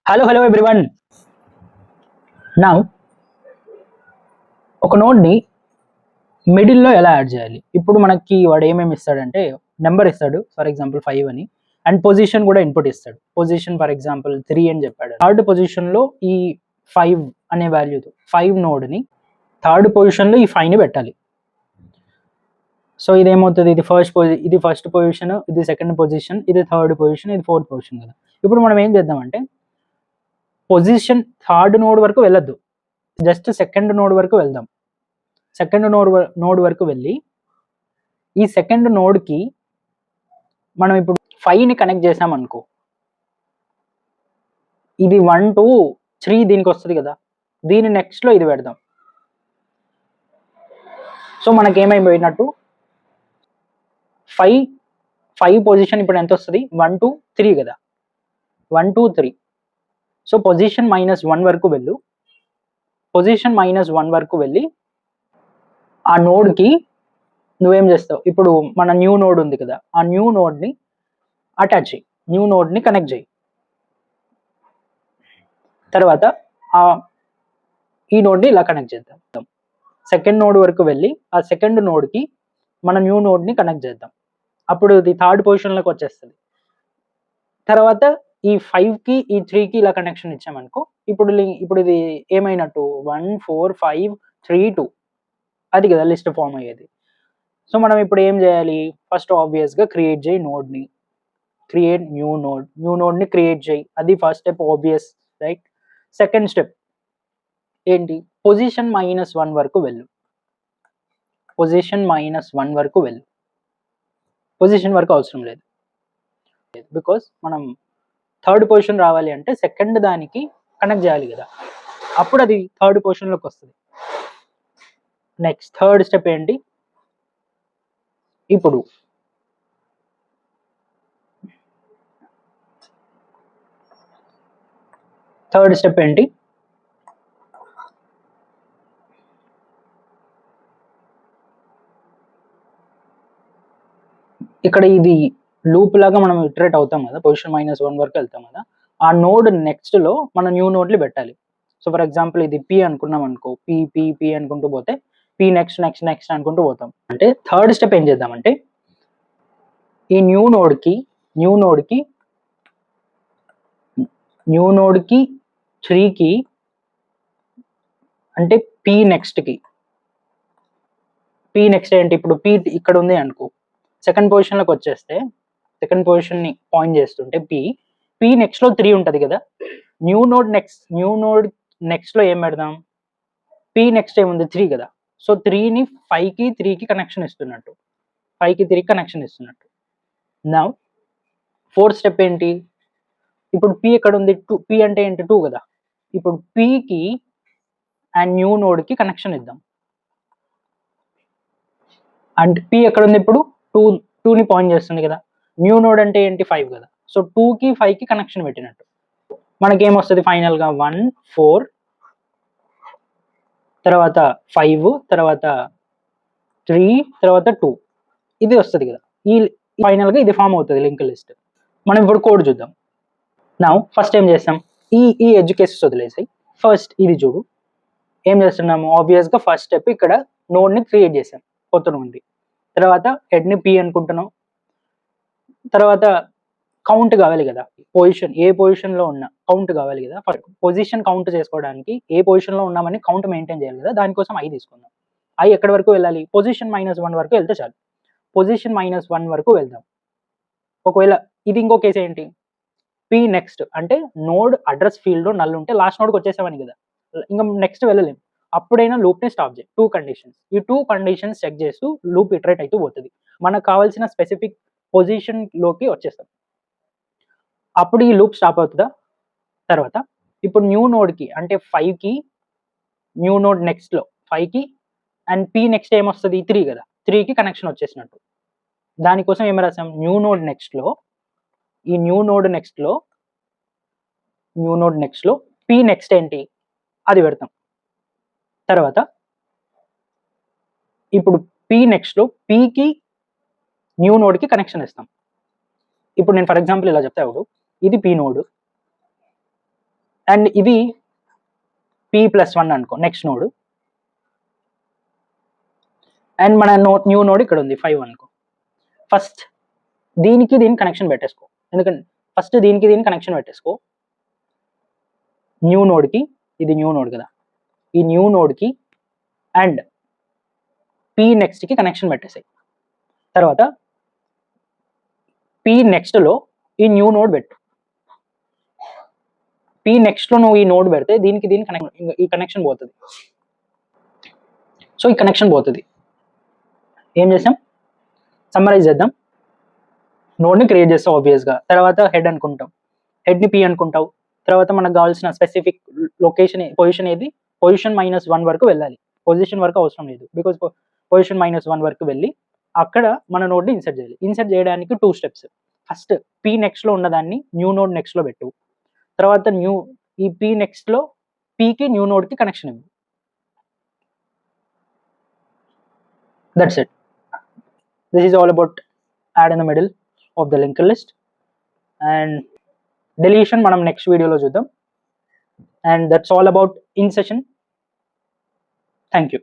Hello everyone. నా ఒక నోడ్ని మిడిల్లో ఎలా యాడ్ చేయాలి? ఇప్పుడు మనకి వాడు ఏమేమి ఇస్తాడంటే నెంబర్ ఇస్తాడు, ఫర్ ఎగ్జాంపుల్ 5 అని, అండ్ పొజిషన్ కూడా ఇన్పుట్ ఇస్తాడు. పొజిషన్ ఫర్ ఎగ్జాంపుల్ 3 అని చెప్పాడు. థర్డ్ పొజిషన్లో ఈ 5 అనే వాల్యూతో 5 నోడ్ని థర్డ్ పొజిషన్లో ఈ 5ని పెట్టాలి. సో ఇదేమవుతుంది, ఇది ఫస్ట్ పొజిషన్, ఇది సెకండ్ పొజిషన్, ఇది థర్డ్ పొజిషన్, ఇది ఫోర్త్ పొజిషన్ కదా. ఇప్పుడు మనం ఏం చేద్దామంటే పొజిషన్ థర్డ్ నోడ్ వరకు వెళ్ళొద్దు, జస్ట్ సెకండ్ నోడ్ వరకు వెళ్దాం. సెకండ్ నోడ్ వరకు వెళ్ళి ఈ సెకండ్ నోడ్కి మనం ఇప్పుడు 5ని కనెక్ట్ చేసాం అనుకో, ఇది 1 2 3 దీనికి వస్తుంది కదా, దీని నెక్స్ట్లో ఇది పెడదాం. సో మనకేమైపోయినట్టు 5 పొజిషన్ ఇప్పుడు ఎంత వస్తుంది, 1 2 3 కదా, 1 2 3. సో పొజిషన్ -1 వరకు వెళ్ళు, పొజిషన్ -1 వరకు వెళ్ళి ఆ నోడ్కి నువ్వేం చేస్తావు, ఇప్పుడు మన న్యూ నోడ్ ఉంది కదా, ఆ న్యూ నోడ్ని అటాచ్ చేయి, న్యూ నోడ్ని కనెక్ట్ చేయి. తర్వాత ఈ నోడ్ని ఇలా కనెక్ట్ చేద్దాం. సెకండ్ నోడ్ వరకు వెళ్ళి ఆ సెకండ్ నోడ్కి మన న్యూ నోడ్ని కనెక్ట్ చేద్దాం. అప్పుడు ఇది థర్డ్ పొజిషన్లోకి వచ్చేస్తుంది. తర్వాత ఈ 5కి ఈ 3కి ఇలా కనెక్షన్ ఇచ్చామనుకో, ఇప్పుడు ఇది ఏమైనట్టు 1 4 5 3 2 అది కదా లిస్ట్ ఫామ్ అయ్యేది. సో మనం ఇప్పుడు ఏం చేయాలి, ఫస్ట్ ఆబ్వియస్గా క్రియేట్ చేయి నోడ్ని, క్రియేట్ న్యూ నోడ్ని క్రియేట్ చేయి, అది first step, obvious right. Second step ఏంటి, పొజిషన్ -1 వరకు వెళ్ళు, పొజిషన్ -1 వరకు వెళ్ళు. పొజిషన్ వరకు అవసరం లేదు, బికాస్ మనం థర్డ్ పొజిషన్ రావాలి అంటే సెకండ్ దానికి కనెక్ట్ చేయాలి కదా, అప్పుడు అది థర్డ్ పొజిషన్లోకి వస్తుంది. నెక్స్ట్ థర్డ్ స్టెప్ ఏంటి, ఇప్పుడు థర్డ్ స్టెప్ ఏంటి, ఇక్కడ ఇది లూప్ లాగా మనం ఇటరేట్ అవుతాం కదా, పొజిషన్ -1 వరకు వెళ్తాం కదా, ఆ నోడ్ నెక్స్ట్ లో మన న్యూ నోడ్లు పెట్టాలి. సో ఫర్ ఎగ్జాంపుల్ ఇది పి అనుకున్నాం అనుకో, పి అనుకుంటూ పోతే పి నెక్స్ట్ అనుకుంటూ పోతాం. అంటే థర్డ్ స్టెప్ ఏం చేద్దామంటే ఈ న్యూ నోడ్కి 3కి అంటే పి నెక్స్ట్ ఏంటి, ఇప్పుడు పి ఇక్కడ ఉంది అనుకో, సెకండ్ పొజిషన్లోకి వచ్చేస్తే సెకండ్ పొజిషన్ని పాయింట్ చేస్తుంటే పి నెక్స్ట్లో 3 ఉంటుంది కదా, న్యూ నోడ్ నెక్స్ట్లో ఏం పెడదాం, పి నెక్స్ట్ ఏముంది 3 కదా, సో 3ని 5కి 3కి కనెక్షన్ ఇస్తున్నట్టు, 5కి 3కి కనెక్షన్ ఇస్తున్నట్టు. నా ఫోర్త్ స్టెప్ ఏంటి, ఇప్పుడు పి ఎక్కడ ఉంది, పి అంటే ఏంటి 2 కదా, ఇప్పుడు పికి అండ్ న్యూ నోడ్కి కనెక్షన్ ఇద్దాం. అండ్ పి ఎక్కడ ఉంది, ఇప్పుడు 2ని పాయింట్ చేస్తుంది కదా, న్యూ నోడ్ అంటే ఏంటి 5 కదా, సో 2కి 5కి కనెక్షన్ పెట్టినట్టు. మనకేమొస్తుంది ఫైనల్గా 1 4 తర్వాత 5 తర్వాత 3 తర్వాత 2 ఇది వస్తుంది కదా, ఈ ఫైనల్గా ఇది ఫామ్ అవుతుంది లింక్ లిస్ట్. మనం ఇప్పుడు కోడ్ చూద్దాం. నా ఫస్ట్ ఏం చేస్తాం, ఈ ఎడ్యుకేషన్స్ వదిలేసాయి, ఫస్ట్ ఇది చూడు ఏం చేస్తున్నాము, ఆబ్వియస్గా ఫస్ట్ స్టెప్ ఇక్కడ నోడ్ని క్రియేట్ చేసాం కొత్త నుండి. తర్వాత హెడ్ని పి అనుకుంటున్నాం, తర్వాత కౌంట్ కావాలి కదా, ఏ పొజిషన్లో ఉన్నా కౌంట్ కావాలి కదా, పొజిషన్ కౌంట్ చేసుకోవడానికి ఏ పొజిషన్లో ఉన్నామని కౌంట్ మెయింటైన్ చేయాలి కదా, దానికోసం ఐ తీసుకుందాం. ఐ ఎక్కడి వరకు వెళ్ళాలి, పొజిషన్ -1 వరకు వెళ్తే చాలు, పొజిషన్ -1 వరకు వెళ్దాం. ఒకవేళ ఇది ఇంకో కేసు ఏంటి, పి నెక్స్ట్ అంటే నోడ్ అడ్రస్ ఫీల్డ్లో నల్ ఉంటే లాస్ట్ నోడ్కి వచ్చేసామని కదా, ఇంకా నెక్స్ట్ వెళ్ళలేము, అప్పుడైనా లూప్ని స్టాప్ చేయి. 2 కండిషన్స్, ఈ 2 కండిషన్స్ చెక్ చేస్తూ లూప్ ఇటరేట్ అవుతూ పోతుంది, మనకు కావాల్సిన స్పెసిఫిక్ పొజిషన్లోకి వచ్చేస్తాం, అప్పుడు ఈ లూప్ స్టాప్ అవుతుందా. తర్వాత ఇప్పుడు న్యూ నోడ్కి అంటే 5కి న్యూ నోడ్ నెక్స్ట్లో 5కి అండ్ పి నెక్స్ట్ ఏమొస్తుంది 3 కదా, 3కి కనెక్షన్ వచ్చేసినట్టు. దానికోసం ఏం రాసాం, న్యూ నోడ్ నెక్స్ట్లో పి నెక్స్ట్ ఏంటి అది పెడతాం. తర్వాత ఇప్పుడు పి నెక్స్ట్లో పికి న్యూ నోడ్కి కనెక్షన్ ఇస్తాం. ఇప్పుడు నేను ఫర్ ఎగ్జాంపుల్ ఇలా చెప్తా, ఇది పి నోడ్, అండ్ ఇది p+1 అనుకో నెక్స్ట్ నోడ్, అండ్ మన న్యూ నోడ్ ఇక్కడ ఉంది 5 అనుకో. ఫస్ట్ దీనికి దీని కనెక్షన్ పెట్టేసుకో, ఎందుకంటే ఫస్ట్ దీనికి దీని కనెక్షన్ పెట్టేసుకో. న్యూ నోడ్కి, ఇది న్యూ నోడ్ కదా, ఈ న్యూ నోడ్కి అండ్ p నెక్స్ట్కి కనెక్షన్ పెట్టేసాయి. తర్వాత p నెక్స్ట్లో ఈ న్యూ నోడ్ పెట్టు. p నెక్స్ట్లో నువ్వు ఈ నోడ్ పెడితే దీనికి దీని కనెక్షన్, ఈ కనెక్షన్ పోతుంది. సో ఈ కనెక్షన్ పోతుంది. ఏం చేసాం, సమ్మరైజ్ చేద్దాం. నోడ్ని క్రియేట్ చేస్తాం ఆబ్వియస్గా, తర్వాత హెడ్ అనుకుంటాం, హెడ్ని p అనుకుంటావు. తర్వాత మనకు కావాల్సిన స్పెసిఫిక్ పొజిషన్ ఏది, పొజిషన్ -1 వరకు వెళ్ళాలి. పొజిషన్ వరకు అవసరం లేదు, బికాజ్ పొజిషన్ -1 వరకు వెళ్ళి అక్కడ మన నోడ్ని ఇన్సర్ట్ చేయాలి. ఇన్సర్ట్ చేయడానికి 2 స్టెప్స్. ఫస్ట్ p నెక్స్ట్లో ఉన్నదాన్ని న్యూ నోడ్ నెక్స్ట్లో పెట్టు. తర్వాత ఈ p నెక్స్ట్లో pకి న్యూ నోడ్కి కనెక్షన్ ఇవ్వు. That's it. This is all about add in the middle of the linked list. And deletion మనం నెక్స్ట్ వీడియోలో చూద్దాం. And that's all about in session. Thank you.